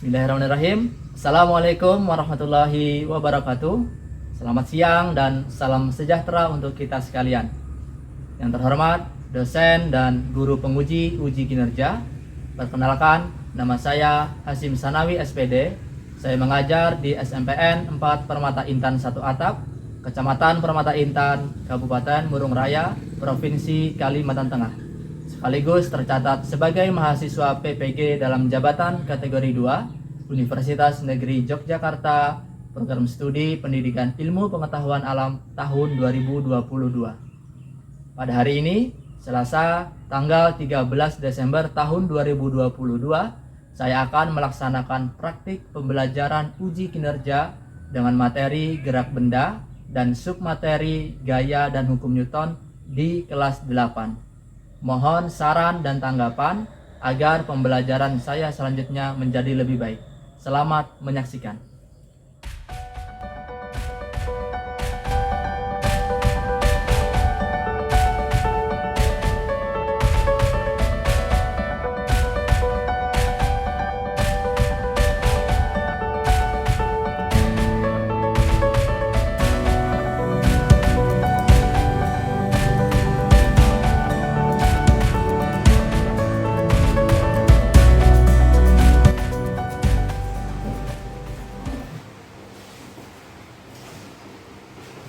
Bismillahirrahmanirrahim. Assalamualaikum warahmatullahi wabarakatuh. Selamat siang dan salam sejahtera untuk kita sekalian. Yang terhormat dosen dan guru penguji uji kinerja. Perkenalkan, nama saya Hasim Sanawi SPD. Saya mengajar di SMPN 4 Permata Intan 1 Atap, Kecamatan Permata Intan, Kabupaten Murung Raya, Provinsi Kalimantan Tengah. Sekaligus tercatat sebagai mahasiswa PPG dalam jabatan kategori 2 Universitas Negeri Yogyakarta, program studi Pendidikan Ilmu Pengetahuan Alam tahun 2022. Pada hari ini, Selasa, tanggal 13 Desember tahun 2022, saya akan melaksanakan praktik pembelajaran uji kinerja dengan materi gerak benda dan submateri gaya dan hukum Newton di kelas 8. Mohon saran dan tanggapan agar pembelajaran saya selanjutnya menjadi lebih baik. Selamat menyaksikan.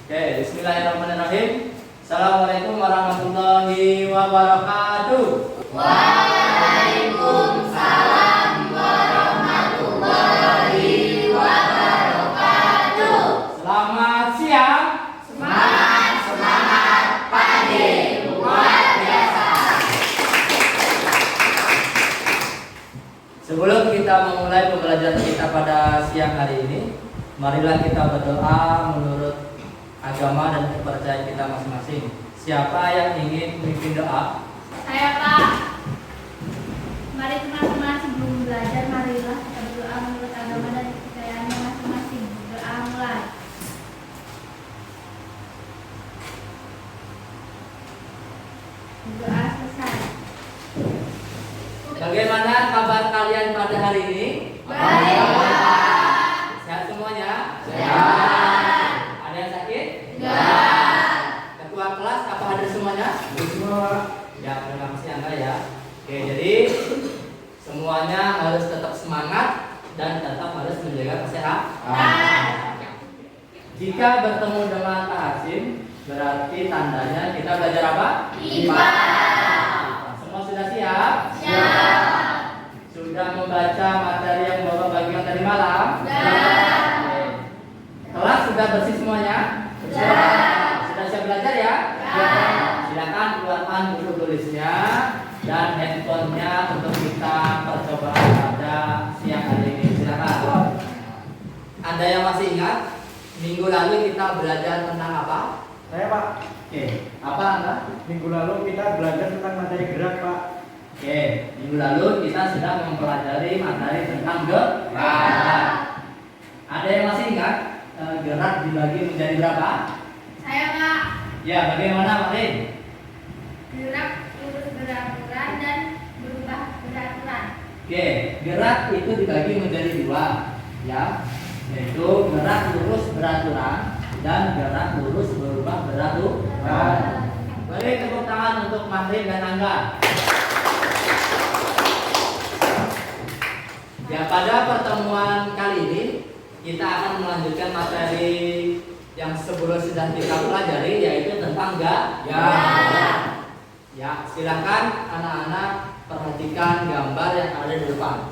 Oke, bismillahirrahmanirrahim. Assalamualaikum warahmatullahi wabarakatuh. Waalaikumsalam warahmatullahi wabarakatuh. Selamat siang. Semangat pagi luar biasa. Sebelum kita memulai pembelajaran kita pada siang hari ini, marilah kita berdoa menurut agama dan kepercayaan kita masing-masing. Siapa yang ingin memimpin doa? Saya, Pak. Mari teman-teman sebelum belajar, marilah kita berdoa menurut agama dan kepercayaannya masing-masing. Doa mulai. Doa selesai. Bagaimana kabar kalian pada hari ini? Baik, Pak. Sehat semuanya? Sehat. Ada yang sakit? Enggak. Ketua kelas apa hadir semuanya? Semua. Ya, terima kasih Anda ya. Oke, jadi semuanya harus tetap semangat dan tetap harus menjaga kesehatan. Jika bertemu dengan Kak Hasim, berarti tandanya kita belajar apa? IPA. Semua sudah siap? Siap. Sudah membaca materi yang Bapak bagikan tadi malam? Sudah. Oke. Kelas sudah bersih semuanya? Sudah siap belajar ya? Silakan keluarkan buku tulisnya dan handphonenya untuk kita percobaan pada siang hari ini. Silakan. Anda yang masih ingat minggu lalu kita belajar tentang apa? Saya, Pak. Oke, apa Anda? Minggu lalu kita belajar tentang materi gerak, Pak. Oke, minggu lalu kita sedang mempelajari materi tentang gerak. Ada yang masih ingat gerak dibagi menjadi berapa? Saya, Pak. Ya, bagaimana Pak Rin? Gerak lurus beraturan dan berubah beraturan. Oke, gerak itu dibagi menjadi dua, ya, yaitu gerak lurus beraturan dan gerak lurus berubah beraturan. Beri tepuk tangan untuk Mahrin dan Angga. Ya, pada pertemuan kali ini kita akan melanjutkan materi yang sebelum sudah kita pelajari, yaitu tentang gaya. Ya, silakan anak-anak perhatikan gambar yang ada di depan.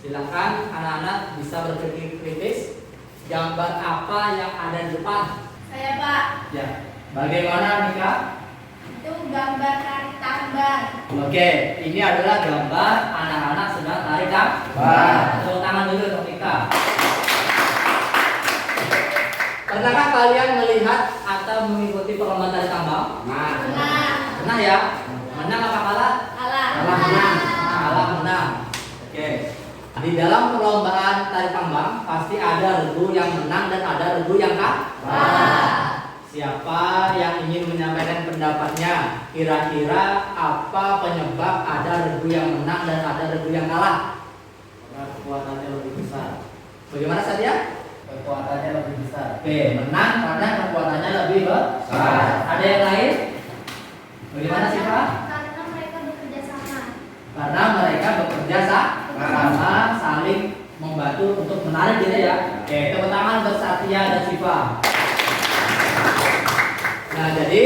Silakan anak-anak bisa berpikir kritis. Gambar apa yang ada di depan? Saya, Pak. Ya, bagaimana Mika? Itu gambar tarik tambang. Oke, ini adalah gambar anak-anak sedang tarik tambang. Tepuk tangan dulu untuk Mika. Pernahkah kalian melihat atau mengikuti perlombaan tarik tambang? Pernah ya? Menang apa kalah? Kalah. Kalah menang. Oke. Di dalam perlombaan tarik tambang pasti ada regu yang menang dan ada regu yang kalah. Siapa yang ingin menyampaikan pendapatnya? Kira-kira apa penyebab ada regu yang menang dan ada regu yang kalah? kekuatannya lebih besar. Bagaimana Satya? Kekuatannya lebih besar. Oke, menang karena kekuatannya lebih besar. Ada yang lain? Bagaimana sih Pak? Karena mereka bekerja sama. Karena mereka bekerja sama, saling membantu untuk menarik gitu ya. Oke, tepuk tangan untuk Satya dan Siva. Nah, jadi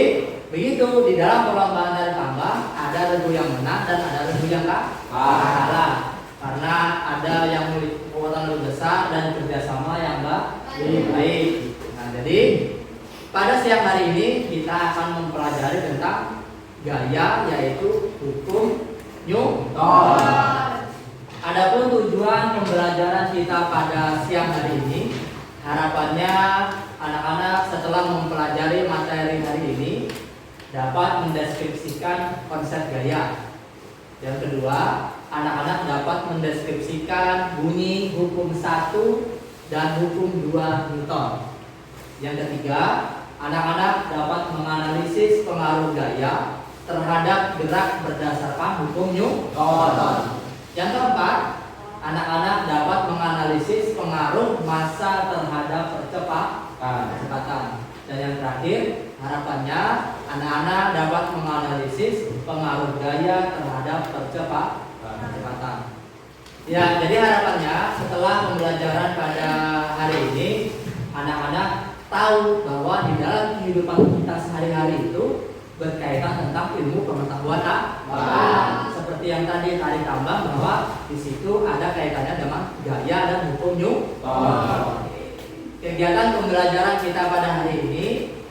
begitu di dalam perlombaan tarik tambang ada regu yang menang dan ada regu yang kalah. Karena ada yang memiliki kekuatan lebih besar dan kerjasama yang lebih baik. Nah, jadi pada siang hari ini kita akan mempelajari tentang gaya, yaitu hukum Newton. Adapun tujuan pembelajaran kita pada siang hari ini, harapannya anak-anak setelah mempelajari materi hari ini dapat mendeskripsikan konsep gaya. Yang kedua, anak-anak dapat mendeskripsikan bunyi hukum 1 dan hukum 2 Newton. Yang ketiga, anak-anak dapat menganalisis pengaruh gaya terhadap gerak berdasarkan hukum Newton. Yang keempat, anak-anak dapat menganalisis pengaruh massa terhadap percepatan. Dan yang terakhir, harapannya anak-anak dapat menganalisis pengaruh gaya terhadap percepatan. Ya, jadi harapannya setelah pembelajaran pada hari ini, anak-anak tahu bahwa di dalam kehidupan kita sehari-hari itu berkaitan tentang ilmu pengetahuan seperti yang tadi tarik tambang, bahwa di situ ada kaitannya dengan gaya dan hukum Newton. Kegiatan pembelajaran kita pada hari ini,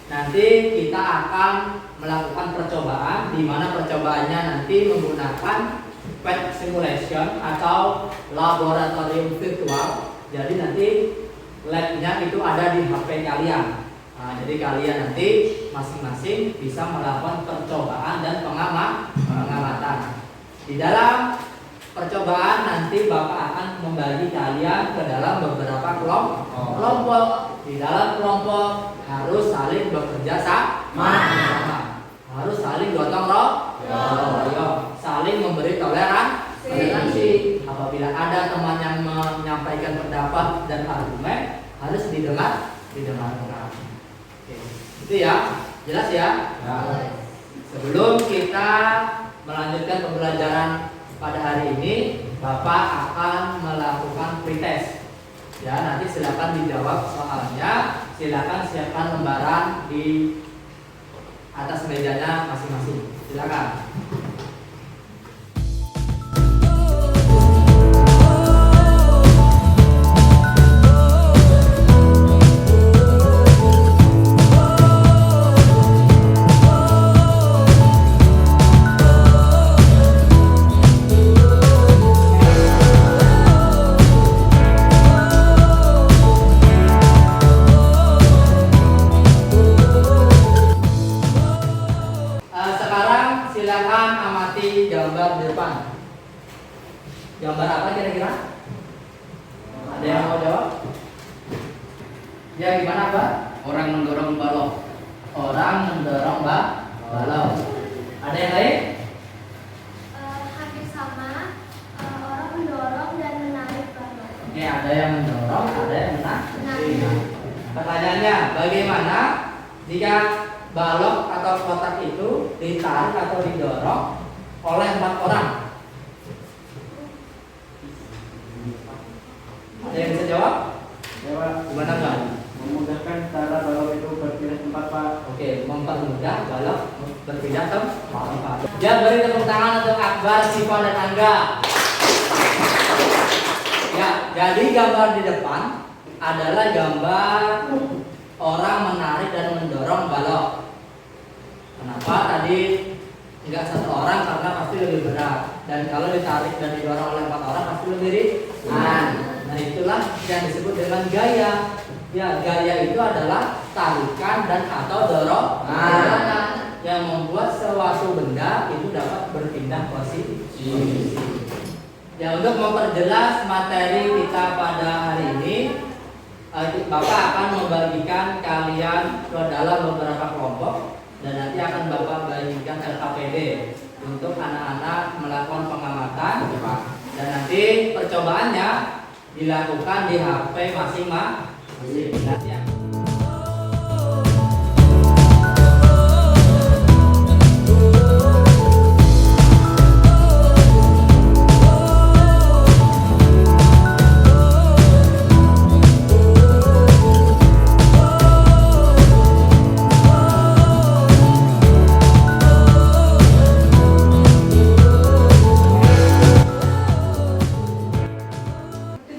nanti kita akan melakukan percobaan, di mana percobaannya nanti menggunakan pet simulation atau laboratorium virtual. Jadi nanti labnya itu ada di HP kalian. Nah, jadi kalian nanti masing-masing bisa melakukan percobaan dan pengamatan. Di dalam percobaan nanti Bapak akan membagi kalian ke dalam beberapa kelompok. Di dalam kelompok harus saling bekerja sama. Harus saling gotong royong, saling memberi toleransi. Apabila ada teman yang menyampaikan pendapat dan argumen, harus didengar. Oke. Itu ya, jelas ya? Sebelum kita melanjutkan pembelajaran pada hari ini, Bapak akan melakukan pretest. Ya, nanti silakan dijawab soalnya. Silakan siapkan lembaran di atas mejanya masing-masing. Silakan. Sekarang silakan amati gambar di depan. Gambar apa kira-kira? Ada yang mau jawab? Ya, gimana Pak? Orang mendorong balok. Orang mendorong balok. Ada yang lain? Hampir sama. Orang mendorong dan menarik balok. Oke, ada yang mendorong, ada yang menarik. Pertanyaannya, bagaimana jika balok atau kotak itu ditarik atau didorong oleh 4 orang? Ada yang bisa jawab? Gimana Pak? Memudahkan cara balok itu berpindah tempat, Pak. Oke, mempermudah balok berpindah tempat. Ya, beri tepuk tangan untuk Akbar, Siva, dan Angga. Ya, jadi gambar di depan adalah gambar orang menarik dan mendorong balok. Kenapa tadi enggak 1 orang? Karena pasti lebih berat. Dan kalau ditarik dan didorong oleh 4 orang pasti lebih ringan. Nah, itulah yang disebut dengan gaya. Ya, gaya itu adalah tarikan dan atau dorongan yang membuat suatu benda itu dapat berpindah posisi. Ya, untuk memperjelas materi kita pada hari ini, Bapak akan membagikan kalian ke dalam beberapa kelompok dan nanti akan Bapak bagikan LKPD untuk anak-anak melakukan pengamatan Dan nanti percobaannya dilakukan di HP masing-masing. Nanti ya.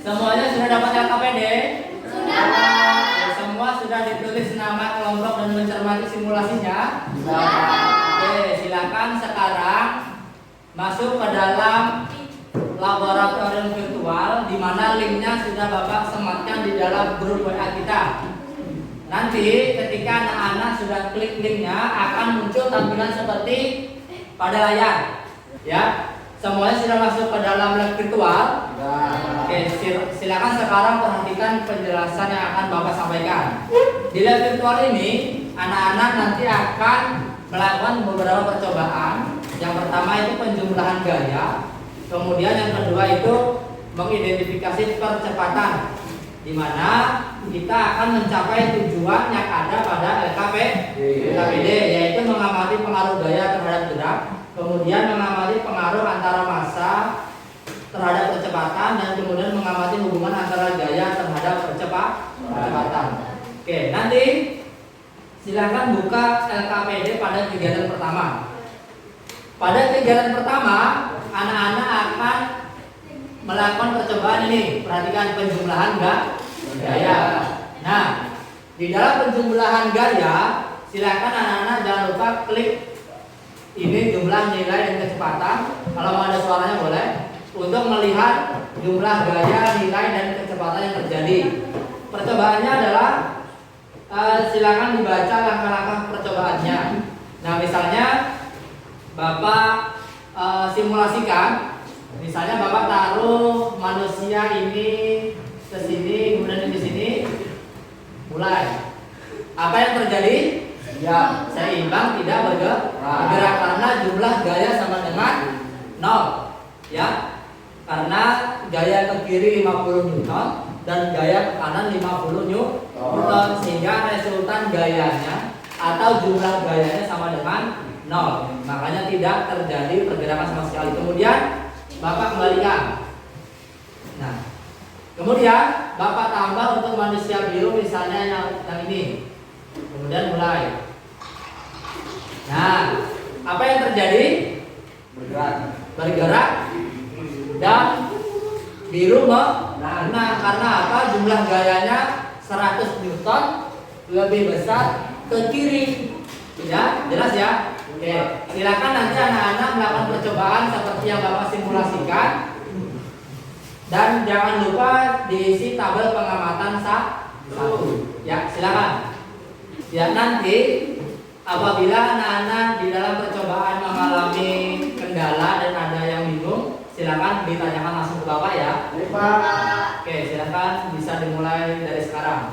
Semuanya sudah dapat LKPD? Sudah, Pak. Ya, semua sudah ditulis nama kelompok dan mencermati simulasinya? Sudah. Oke, silakan sekarang masuk ke dalam laboratorium virtual di mana linknya sudah Bapak sematkan di dalam grup WA kita. Nanti ketika anak-anak sudah klik linknya akan muncul tampilan seperti pada layar. Ya, semuanya sudah masuk ke dalam lab virtual. Oke, silakan sekarang perhatikan penjelasan yang akan Bapak sampaikan. Di lab virtual ini, anak-anak nanti akan melakukan beberapa percobaan. Yang pertama itu penjumlahan gaya, kemudian yang kedua itu mengidentifikasi percepatan, di mana kita akan mencapai tujuan yang ada pada LKPD, yaitu mengamati pengaruh gaya terhadap gerak, kemudian mengamati pengaruh antara massa terhadap percepatan, dan kemudian mengamati hubungan antara gaya terhadap percepatan. Oke, nanti silakan buka LKPD pada kegiatan pertama. Pada kegiatan pertama, anak-anak akan melakukan percobaan ini. Perhatikan penjumlahan gaya. Nah, di dalam penjumlahan gaya, silakan anak-anak jangan lupa klik ini jumlah nilai dan kecepatan. Kalau mau ada suaranya boleh. Untuk melihat jumlah gaya, nilai, dan kecepatan yang terjadi. Percobaannya adalah silakan dibaca langkah-langkah percobaannya. Nah, misalnya Bapak simulasikan, misalnya Bapak taruh manusia ini ke sini, kemudian di sini, mulai. Apa yang terjadi? Ya, seimbang, tidak bergerak karena jumlah gaya sama dengan 0. Ya, karena gaya ke kiri 50 Newton dan gaya ke kanan 50 Newton, sehingga resultan gayanya atau jumlah gayanya sama dengan 0. Makanya tidak terjadi pergerakan sama sekali. Kemudian Bapak kembalikan. Nah, kemudian Bapak tambah untuk manusia biru, misalnya yang ini. Kemudian mulai. Nah, apa yang terjadi? Bergerak dan biru nah karena apa? Jumlah gayanya 100 Newton lebih besar ke kiri. Ya, jelas ya? Oke, silakan nanti anak-anak melakukan percobaan seperti yang Bapak simulasikan. Dan jangan lupa diisi tabel pengamatan 1. Ya, silakan. Ya, nanti apabila anak-anak di dalam percobaan mengalami kendala dan ada yang bingung, silakan ditanyakan langsung ke Bapak ya. Oke, silakan bisa dimulai dari sekarang.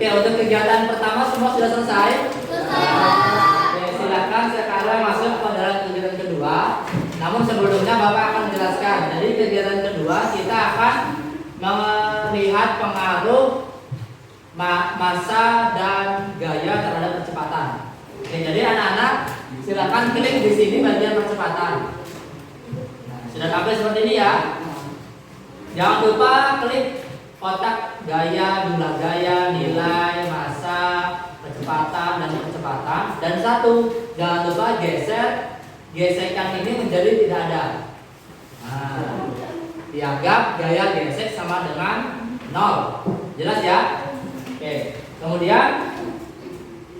Oke, untuk kegiatan pertama semua sudah selesai? Oke, silakan sekarang masuk ke dalam kegiatan kedua. Namun sebelumnya Bapak akan menjelaskan. Jadi kegiatan kedua kita akan melihat pengaruh massa dan gaya terhadap percepatan. Oke, jadi anak-anak silakan klik di sini bagian percepatan. Nah, sudah sampai seperti ini ya. Jangan lupa klik kotak gaya, jumlah gaya, nilai, massa, kecepatan dan percepatan. Dan satu, jangan lupa gesekan ini menjadi tidak ada. Nah, dianggap gaya gesek sama dengan 0. Jelas ya? Oke. Kemudian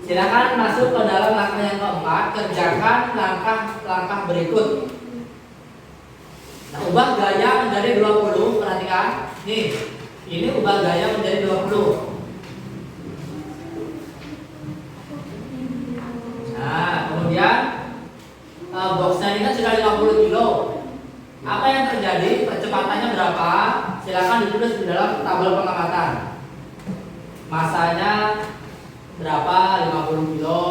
silakan masuk ke dalam langkah yang keempat, kerjakan langkah-langkah berikut. Nah, ubah gaya menjadi 20, perhatikan. Nih, ini ubah gaya menjadi 20. Nah, kemudian boxnya ini kan sudah 50 kilo. Apa yang terjadi? Percepatannya berapa? Silakan ditulis di dalam tabel pengamatan. Masanya berapa? 50 kilo.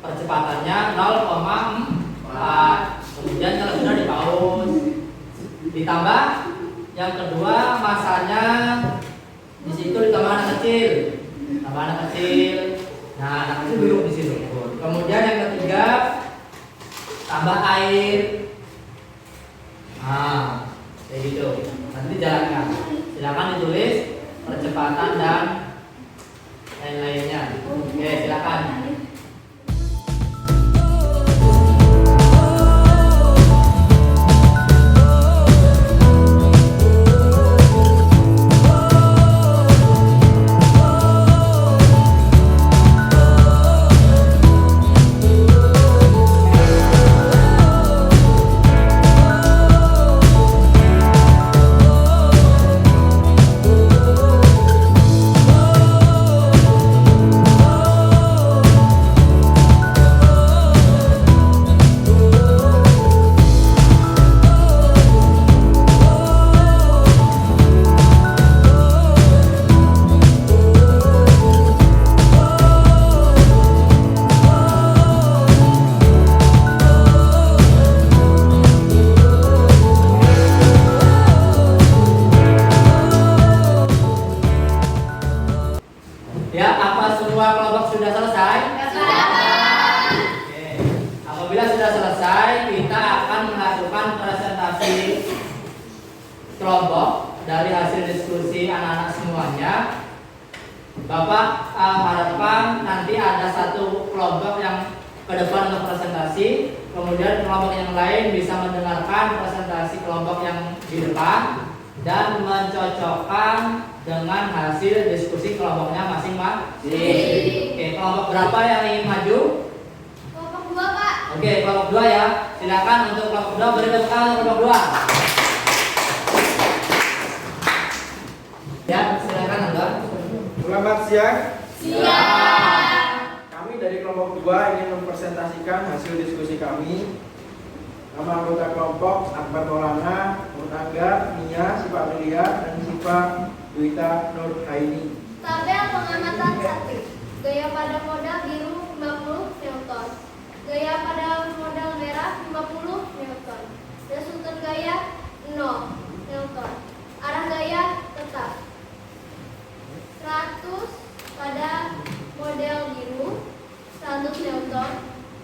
Percepatannya 0,4. Kemudian kalau sudah dipaus, ditambah yang kedua masanya di situ ditambah anak kecil. Tambah anak kecil. Nah, anak kecil duduk di situ. Kemudian yang ketiga tambah air. Nah, kayak gitu. Nanti jalankan. Silakan ditulis percepatan dan lain-lainnya. Oke, silakan. Ya, apa semua kelompok sudah selesai? Oke. Apabila sudah selesai, kita akan melakukan presentasi kelompok dari hasil diskusi anak-anak semuanya. Bapak harapkan nanti ada satu kelompok yang ke depan untuk presentasi, kemudian kelompok yang lain bisa mendengarkan presentasi kelompok yang di depan dan mencocokkan dengan hasil diskusi kelompoknya masing-masing. Oke, kelompok berapa yang ingin maju? Kelompok 2, Pak. Oke, kelompok 2 ya. Silakan untuk kelompok 2, beri tepuk tangan untuk kelompok 2. Ya, silakan Anda. Selamat siang. Siap. Kami dari kelompok 2 ingin mempresentasikan hasil diskusi kami. Nama anggota kelompok Akbar Maulana, Murtangga, Nia, Siva Amelia, dan Siva Duita Nur Haini. Tabel pengamatan 1. Gaya pada modal biru 50 Newton. Gaya pada modal merah 50 Newton. Resultan gaya 0 Newton. Arah gaya tetap. 100 pada model biru 100 Newton.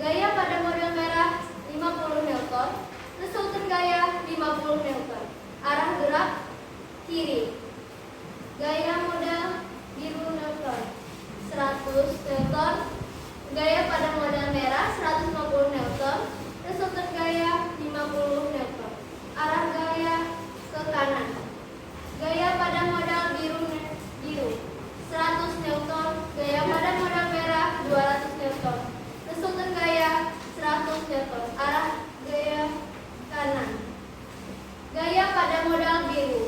Gaya pada model merah 50 Newton. Resultan gaya 50 Newton. Arah gerak kiri. Gaya model biru Newton 100 Newton. Gaya pada model merah 150 Newton. Resultan gaya 50 Newton. Arah gaya ke kanan. Gaya pada model biru 100 Newton. Gaya pada model merah 200 Newton. Resultan gaya 100 Newton. Arah gaya kanan. Gaya pada model biru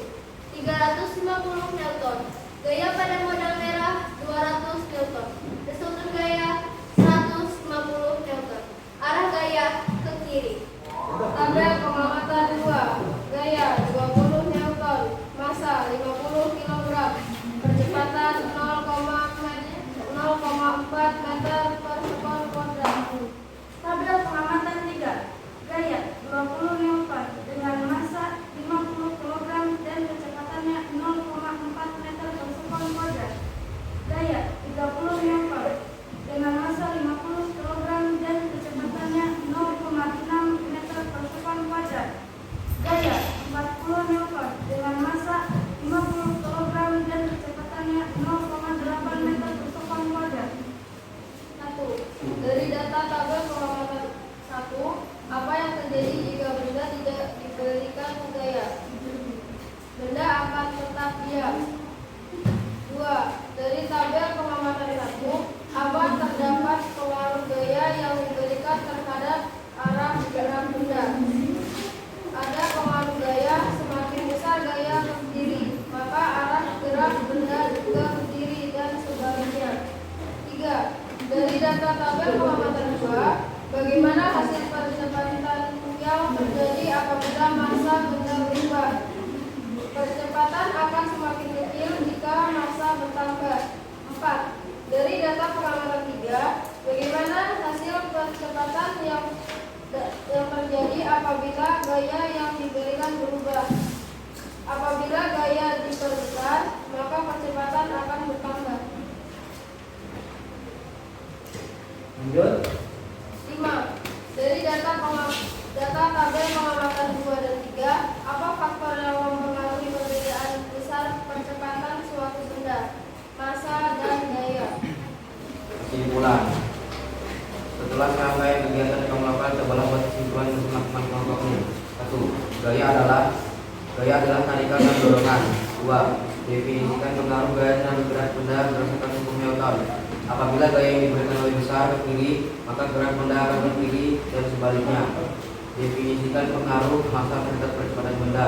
350 Newton. Gaya pada model merah 200 Newton. Resultan gaya 150 Newton. Arah gaya ke kiri. Tabel pengamatan 2. Gaya 20 Newton. Massa 50 kg. Percepatan 0, Newton dengan massa 50 kg dan kecepatannya 0,8 meter per sekon kuadrat. 1. Dari data tabel pengamatan 1, apa yang terjadi jika benda tidak diberikan gaya? Benda akan tetap diam. 2. Dari tabel pengamatan 1, apa terdapat pengaruh gaya yang diberikan terhadap arah gerak benda? Ada pengaruh gaya, semakin besar gaya ke kiri, maka arah gerak benda juga ke kiri dan sebaliknya. 3. Dari data tabel pengamatan 2, bagaimana hasil percepatan yang terjadi apabila massa benda berubah? Percepatan akan semakin kecil jika massa bertambah. 4. Dari data pengamatan 3, bagaimana hasil percepatan yang terjadi apabila gaya yang diberikan berubah? Apabila gaya diperbesar, maka percepatan akan bertambah. Lanjut. 5. Dari data tabel pengamatan 2 dan 3, apa faktor yang mempengaruhi perbedaan besar percepatan suatu benda? Massa dan gaya. Kesimpulan. Setelah serangkaian kegiatan yang kamu lakukan, cobalah buat kesimpulan untuk teman-teman kelompokmu. 1. Gaya adalah tarikan dan dorongan. 2. Definisikan pengaruh gaya terhadap gerak benda berdasarkan hukum Newton. Apabila gaya yang diberikan lebih besar ke kiri, maka gerak benda akan ke kiri dan sebaliknya. Definisikan pengaruh massa terhadap percepatan benda.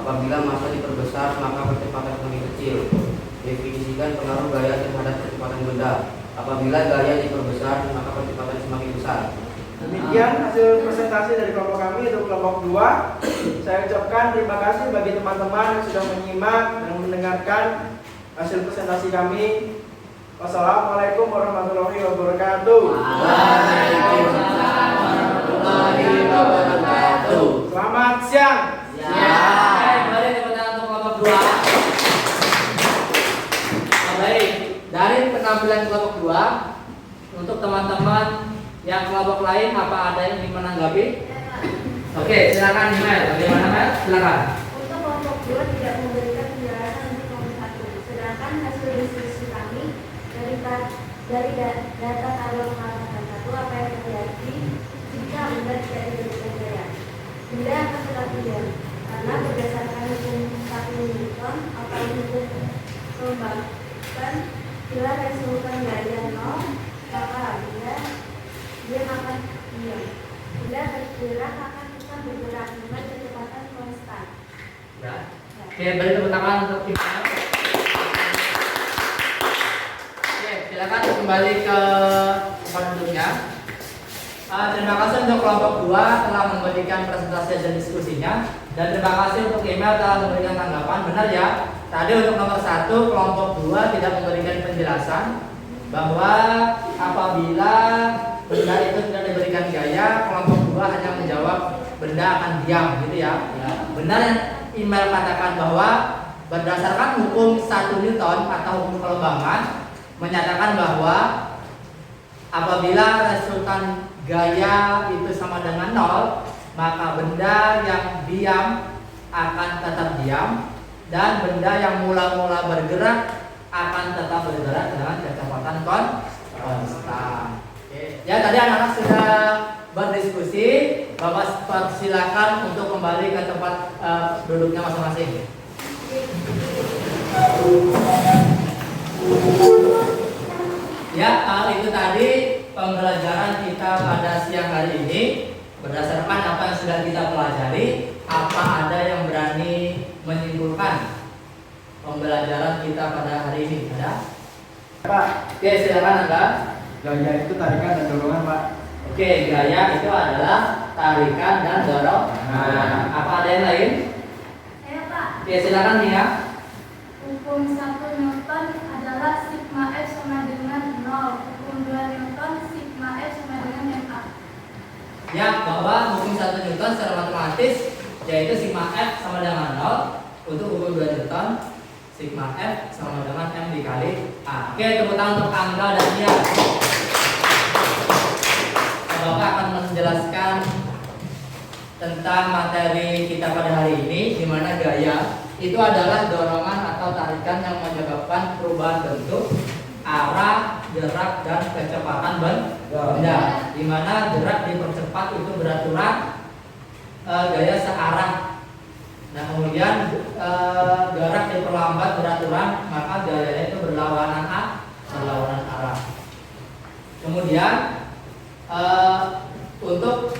Apabila massa diperbesar, maka percepatan semakin kecil. Definisikan pengaruh gaya terhadap percepatan benda. Apabila gaya diperbesar, maka percepatan semakin besar. Demikian hasil presentasi dari kelompok kami untuk kelompok 2. Saya ucapkan terima kasih bagi teman-teman yang sudah menyimak dan mendengarkan hasil presentasi kami. Wassalamualaikum warahmatullahi wabarakatuh. Waalaikumsalam warahmatullahi wabarakatuh. Selamat siang. Kembali tepuk tangan untuk kelompok 2. Baik, dari penampilan kelompok 2, untuk teman-teman yang kelompok lain, apa ada yang ingin menanggapi? Oke, silakan Mel. Bagaimana Mel? Silakan. Untuk kelompok 2 tidak memberikan penjelasan untuk kelompok 1, sedangkan hasil diskusi kami dari data tabel pengamatan 1, apa yang terjadi jika benda tidak diberikan gaya? Benda akan tetap diam karena berdasarkan hukum 1 Newton, apa yang dikembangkan bila resultan gaya 0, maka benda diam akan diam. Benda bergerak akan tetap bergerak dengan kecepatan konstan. Ya. Oke, beri tepuk tangan untuk tim. Oke, silakan kembali ke tempat duduknya. Terima kasih untuk kelompok 2 telah memberikan presentasi dan diskusinya, dan terima kasih untuk email telah memberikan tanggapan. Benar ya, tadi untuk nomor 1 kelompok 2 tidak memberikan penjelasan bahwa apabila benda itu tidak diberikan gaya, kelompok 2 hanya menjawab benda akan diam, gitu ya. Benar yang email katakan bahwa berdasarkan hukum 1 Newton atau hukum kelombangan menyatakan bahwa apabila resultan gaya itu sama dengan 0, maka benda yang diam akan tetap diam, dan benda yang mula-mula bergerak akan tetap bergerak dengan kecepatan konstan. Ya, tadi anak-anak sudah berdiskusi. Bapak persilakan untuk kembali ke tempat duduknya masing-masing. Ya, itu tadi pembelajaran kita pada siang hari ini. Berdasarkan apa yang sudah kita pelajari, apa ada yang berani menyimpulkan pembelajaran kita pada hari ini? Ada? Pak, Oke, silakan Anda. gaya itu tarikan dan dorongan, Pak. Oke, gaya itu adalah tarikan dan dorong. Apa ada yang lain? Saya Pak, Oke, silakan Mia. hukum 1 Newton adalah sigma F sama dengan 0. Hukum 2 Newton sigma F sama dengan ma. Ya, bahwa hukum 1 Newton secara matematis yaitu sigma F sama dengan 0. Untuk hukum 2 Newton sigma F sama dengan M dikali A. Oke, tepuk tangan untuk Angga dan Mia. Bapak akan menjelaskan tentang materi kita pada hari ini, di mana gaya itu adalah dorongan atau tarikan yang menyebabkan perubahan bentuk, arah, gerak, dan kecepatan benda. Di mana gerak dipercepat itu beraturan, gaya searah. Nah kemudian gerak diperlambat beraturan, maka gayanya itu berlawanan arah. Kemudian untuk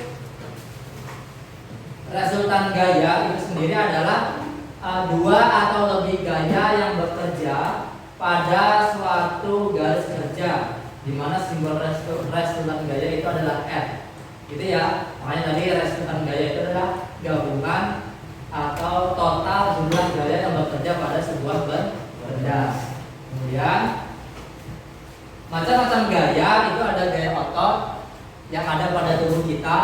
resultan gaya itu sendiri adalah dua atau lebih gaya yang bekerja pada suatu garis kerja, di mana simbol resultan gaya itu adalah R. Gitu ya. Makanya tadi resultan gaya itu adalah gabungan atau total jumlah gaya yang bekerja pada sebuah benda. Kemudian macam-macam gaya itu ada gaya otot yang ada pada tubuh kita.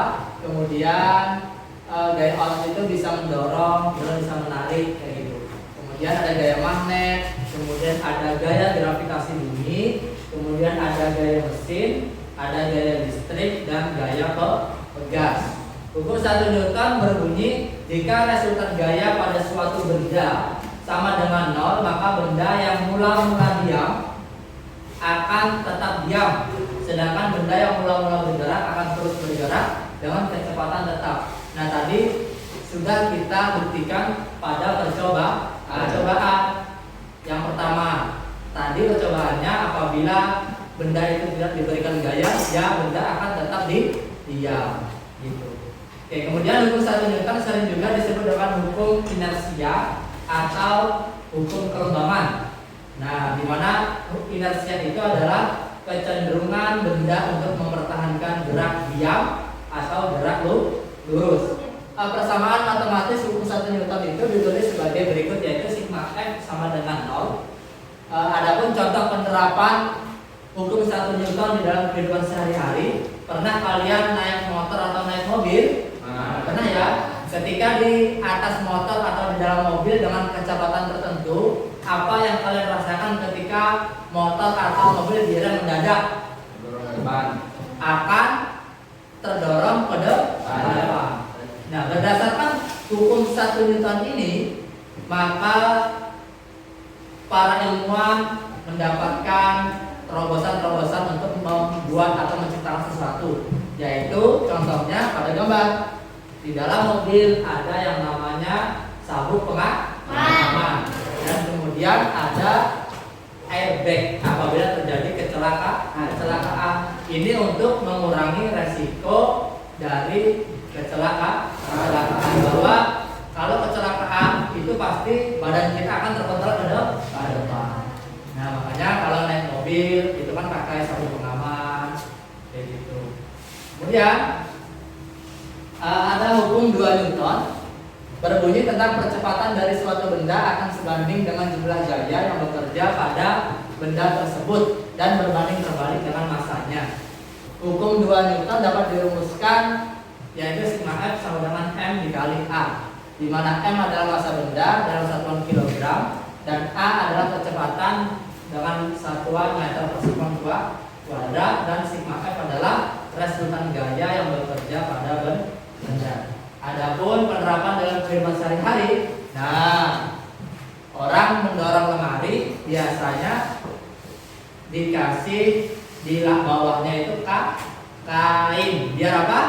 Kemudian gaya otot itu bisa mendorong, bisa menarik kayak gitu. Kemudian ada gaya magnet, kemudian ada gaya gravitasi bumi, kemudian ada gaya mesin, ada gaya listrik, dan gaya pegas. Hukum 1 Newton berbunyi, jika resultan gaya pada suatu benda sama dengan 0, maka benda yang mula-mula diam akan tetap diam, sedangkan benda yang mula-mula bergerak akan terus bergerak dengan kecepatan tetap. Nah tadi sudah kita buktikan pada percobaan. Yang pertama, tadi percobaannya apabila benda itu tidak diberikan gaya, ya benda akan tetap diam. Gitu. Oke, kemudian hukum 1 Newton sering juga disebut dengan hukum inersia atau hukum kelembaman. Nah, di mana inersia itu adalah kecenderungan benda untuk mempertahankan gerak diam atau gerak lurus. Persamaan matematis hukum 1 Newton itu ditulis sebagai berikut, yaitu sigma F sama dengan 0. Adapun contoh penerapan hukum 1 Newton di dalam kehidupan sehari-hari, pernah kalian naik motor atau naik mobil? Pernah ya? Ketika di atas motor atau di dalam mobil dengan kecepatan tertentu, apa yang kalian rasakan ketika motor atau mobil direm mendadak? Akan terdorong ke depan. Nah, berdasarkan hukum 1 Newton ini, maka para ilmuwan mendapatkan terobosan-terobosan untuk membuat atau menciptakan sesuatu, yaitu contohnya pada gambar. Di dalam mobil ada yang namanya sabuk pengaman, dan kemudian ada airbag apabila terjadi kecelakaan. Ini untuk mengurangi resiko dari kecelakaan, bahwa kalau kecelakaan itu pasti badan kita akan terkontrol ke depan. Nah makanya kalau naik mobil itu kan pakai sabuk pengaman kayak gitu. Kemudian ada hukum 2 Newton berbunyi tentang percepatan dari suatu benda akan sebanding dengan jumlah gaya yang bekerja pada benda tersebut dan berbanding terbalik dengan masanya. Hukum 2 Newton dapat dirumuskan, yaitu sigma F sama dengan M dikali A, di mana M adalah massa benda dalam satuan kilogram dan A adalah kecepatan dengan satuan meter per sekon kuadrat, dan sigma F adalah resultan gaya yang bekerja pada benda. Adapun penerapan dalam kehidupan sehari-hari, nah orang mendorong lemari biasanya dikasih di bawahnya itu kain, biar apa?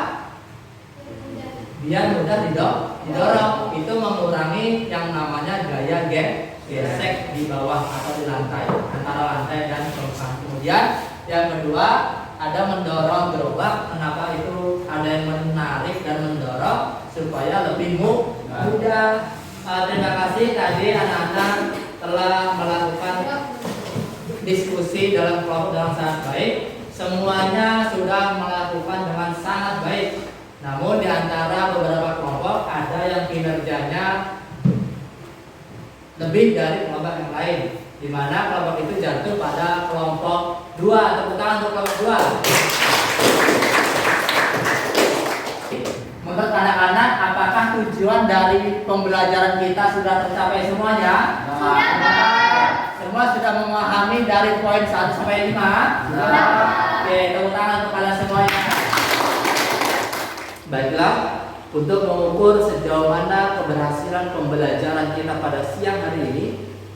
Biar mudah didorong. Itu mengurangi yang namanya gaya gesek di bawah atau di lantai, antara lantai dan permukaan. Kemudian yang kedua ada mendorong gerobak. Kenapa itu ada yang menarik dan mendorong? Supaya lebih mudah. Terima kasih tadi anak-anak telah melakukan diskusi dalam kelompok dengan sangat baik. Semuanya sudah melakukan dengan sangat baik. Namun di antara beberapa kelompok ada yang kinerjanya lebih dari kelompok yang lain, di mana kelompok itu jatuh pada kelompok 2. Tepuk tangan untuk kelompok 2. Menurut anak-anak, apakah tujuan dari pembelajaran kita sudah tercapai semuanya? Sudah, Pak. Semua sudah memahami dari poin 1 sampai 5? Sudah. Oke, tepuk tangan untuk kalian semuanya. Baiklah, untuk mengukur sejauh mana keberhasilan pembelajaran kita pada siang hari ini,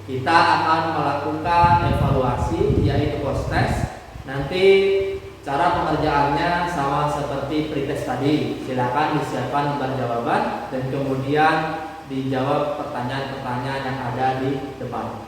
kita akan melakukan evaluasi yaitu post test. Nanti cara pengerjaannya sama seperti pretest tadi. Silakan disiapkan lembar jawaban dan kemudian dijawab pertanyaan-pertanyaan yang ada di depan.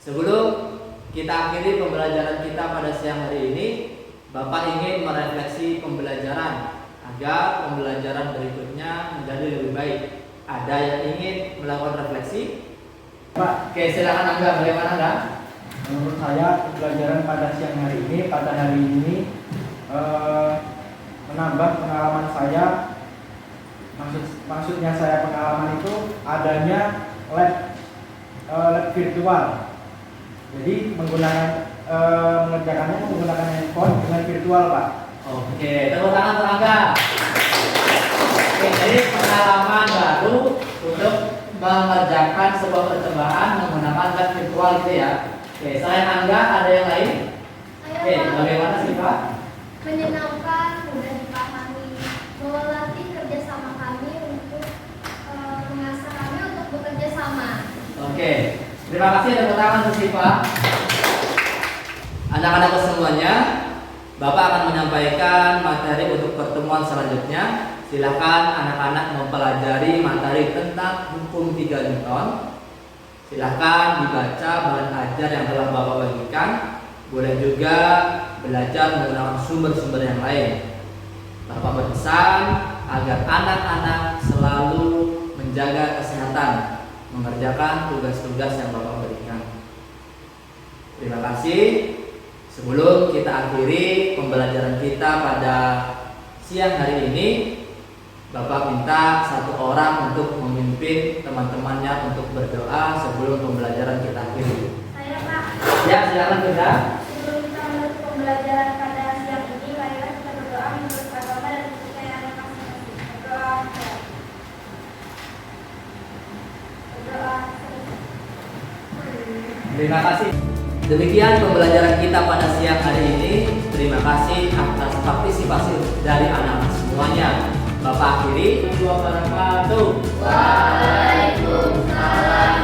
Sebelum kita akhiri pembelajaran kita pada siang hari ini, Bapak ingin merefleksi pembelajaran agar pembelajaran berikutnya menjadi lebih baik. Ada yang ingin melakukan refleksi? Pak, Oke, silakan Angga, bagaimana Angga? menurut saya pembelajaran pada siang hari ini, menambah pengalaman saya. Maksudnya saya pengalaman itu adanya lab virtual. Jadi mengerjakannya menggunakan handphone dengan virtual, Pak. Oke, tepuk tangan untuk Angga. Oke, jadi pengalaman baru untuk mengerjakan sebuah percobaan menggunakan lab virtual gitu ya. Oke, selain Angga ada yang lain? Oke, bagaimana sih Pak? Menyenangkan, mudah dipahami, melatih kerjasama kami untuk mengasah kami untuk bekerja sama. Oke, terima kasih tepuk tangan untuk Siva. Anak-anakku semuanya, Bapak akan menyampaikan materi untuk pertemuan selanjutnya. Silakan anak-anak mempelajari materi tentang hukum 3 Newton. Silakan dibaca bahan ajar yang telah Bapak bagikan. Boleh juga belajar menggunakan sumber-sumber yang lain. Bapak berpesan agar anak-anak selalu menjaga kesehatan, mengerjakan tugas-tugas yang Bapak berikan. Terima kasih. Sebelum kita akhiri pembelajaran kita pada siang hari ini, Bapak minta satu orang untuk memimpin teman-temannya untuk berdoa sebelum pembelajaran kita akhiri. Saya Pak, Ya, silakan kita. sebelum kita menutup pembelajaran pada siang ini, marilah kita berdoa menurut agama dan kepercayaan masing-masing. Berdoa. Terima kasih. Demikian pembelajaran kita pada siang hari ini. Terima kasih atas partisipasi dari anak-anak semuanya. Bapak akhiri. Wassalamualaikum warahmatullahi wabarakatuh. Waalaikumsalam.